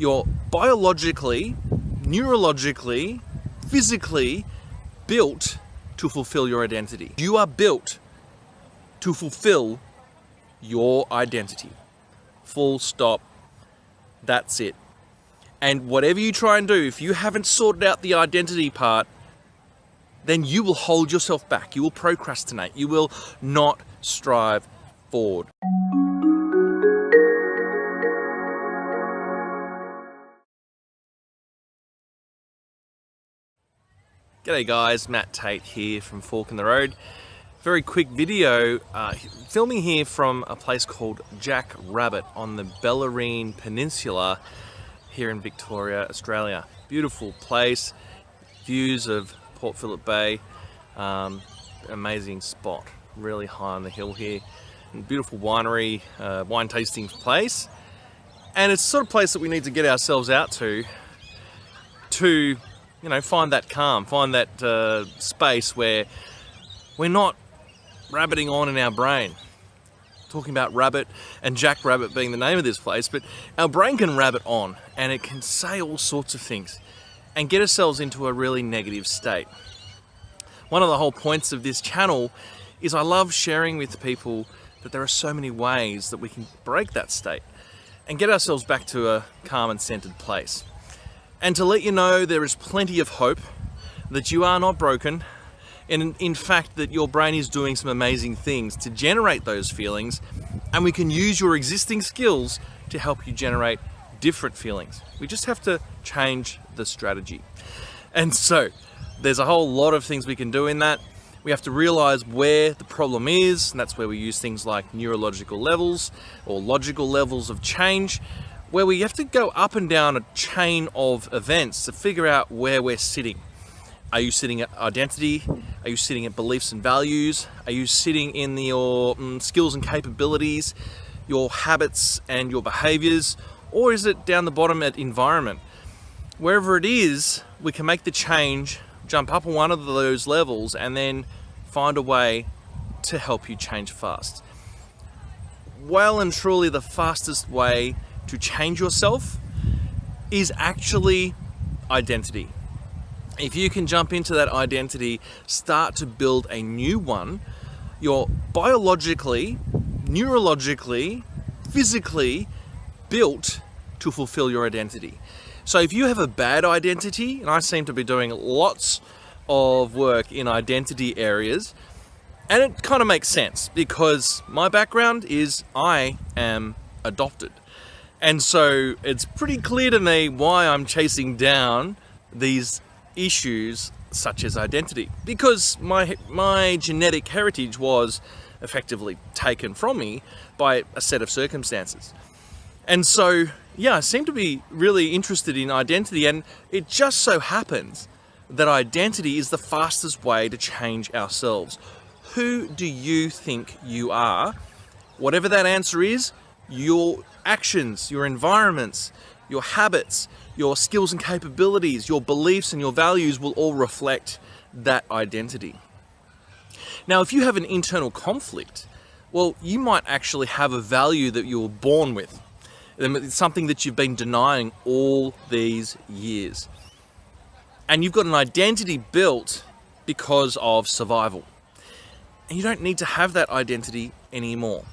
You're biologically, neurologically, physically built to fulfill your identity. You are built to fulfill your identity. Full stop. That's it. And whatever you try and do, if you haven't sorted out the identity part, then you will hold yourself back. You will procrastinate. You will not strive forward. G'day guys, Matt Tait here from Fork in the Road. Very quick video, filming here from a place called Jack Rabbit on the Bellarine Peninsula here in Victoria, Australia. Beautiful place, views of Port Phillip Bay, amazing spot, really high on the hill here. And beautiful winery, wine tasting place. And it's the sort of place that we need to get ourselves out to find that calm, find that space where we're not rabbiting on in our brain. Talking about rabbit and Jack Rabbit being the name of this place, but our brain can rabbit on and it can say all sorts of things and get ourselves into a really negative state. One of the whole points of this channel is I love sharing with people that there are so many ways that we can break that state and get ourselves back to a calm and centered place. And to let you know there is plenty of hope, that you are not broken, and in fact that your brain is doing some amazing things to generate those feelings, and we can use your existing skills to help you generate different feelings. We just have to change the strategy. And so there's a whole lot of things we can do in that. We have to realize where the problem is, and that's where we use things like neurological levels or logical levels of change, where we have to go up and down a chain of events to figure out where we're sitting. Are you sitting at identity? Are you sitting at beliefs and values? Are you sitting in your skills and capabilities, your habits and your behaviors? Or is it down the bottom at environment? Wherever it is, we can make the change, jump up on one of those levels, and then find a way to help you change fast. Well and truly the fastest way to change yourself is actually identity. If you can jump into that identity, start to build a new one, you're biologically, neurologically, physically built to fulfill your identity. So if you have a bad identity, and I seem to be doing lots of work in identity areas, and it kind of makes sense because my background is I am adopted. And so it's pretty clear to me why I'm chasing down these issues such as identity, because my genetic heritage was effectively taken from me by a set of circumstances. And so, yeah, I seem to be really interested in identity, and it just so happens that identity is the fastest way to change ourselves. Who do you think you are? Whatever that answer is, your actions, your environments, your habits, your skills and capabilities, your beliefs and your values will all reflect that identity. Now, if you have an internal conflict, well, you might actually have a value that you were born with. It's something that you've been denying all these years. And you've got an identity built because of survival. And you don't need to have that identity anymore.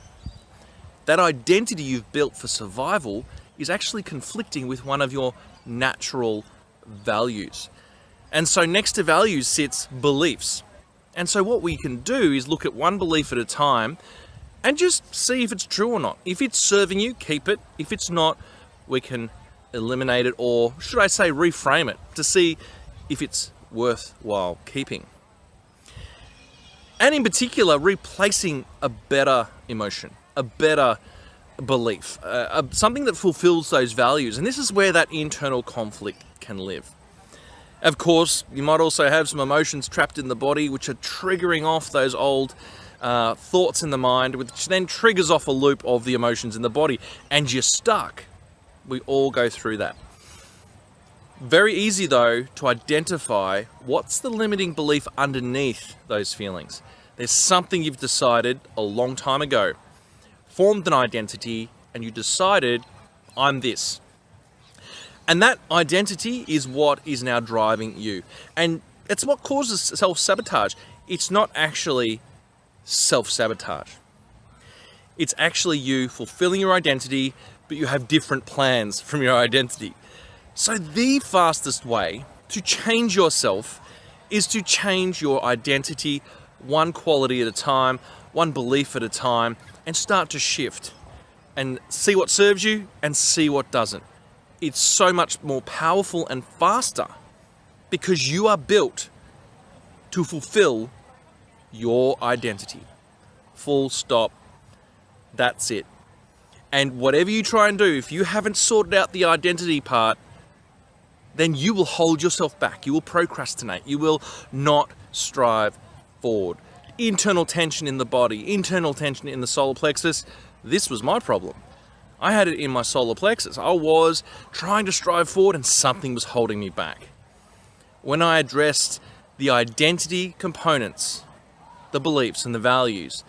That identity you've built for survival is actually conflicting with one of your natural values. And so next to values sits beliefs. And so what we can do is look at one belief at a time and just see if it's true or not. If it's serving you, keep it. If it's not, we can eliminate it, or should I say reframe it, to see if it's worthwhile keeping. And in particular, replacing a better emotion, a better belief, something that fulfills those values. And this is where that internal conflict can live. Of course, you might also have some emotions trapped in the body which are triggering off those old thoughts in the mind, which then triggers off a loop of the emotions in the body, and you're stuck. We all go through that. Very easy though to identify what's the limiting belief underneath those feelings. There's something you've decided a long time ago, formed an identity, and you decided, I'm this. And that identity is what is now driving you. And it's what causes self-sabotage. It's not actually self-sabotage. It's actually you fulfilling your identity, but you have different plans from your identity. So the fastest way to change yourself is to change your identity one quality at a time, one belief at a time, and start to shift and see what serves you and see what doesn't. It's so much more powerful and faster because you are built to fulfill your identity. Full stop. That's it. And whatever you try and do, if you haven't sorted out the identity part, then you will hold yourself back. You will procrastinate. You will not strive forward. Internal tension in the body, internal tension in the solar plexus. This was my problem. I had it in my solar plexus. I was trying to strive forward and something was holding me back. When I addressed the identity components, the beliefs and the values,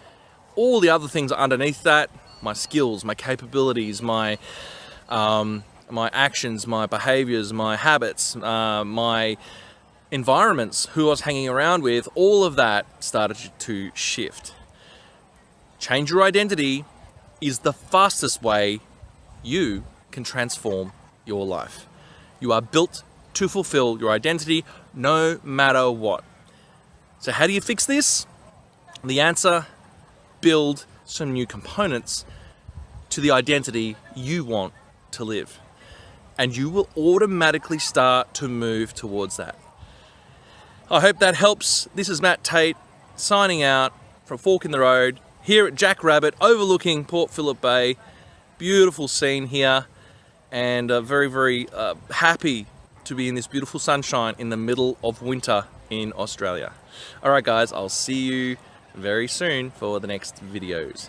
all the other things underneath that, my skills, my capabilities, my actions, my behaviors, my habits, my environments, who I was hanging around with, all of that started to shift. Change your identity is the fastest way you can transform your life. You are built to fulfill your identity no matter what. So how do you fix this? The answer, build some new components to the identity you want to live. And you will automatically start to move towards that. I hope that helps. This is Matt Tait signing out from Fork in the Road here at Jack Rabbit overlooking Port Phillip Bay. Beautiful scene here, and very, very happy to be in this beautiful sunshine in the middle of winter in Australia. All right, guys, I'll see you very soon for the next videos.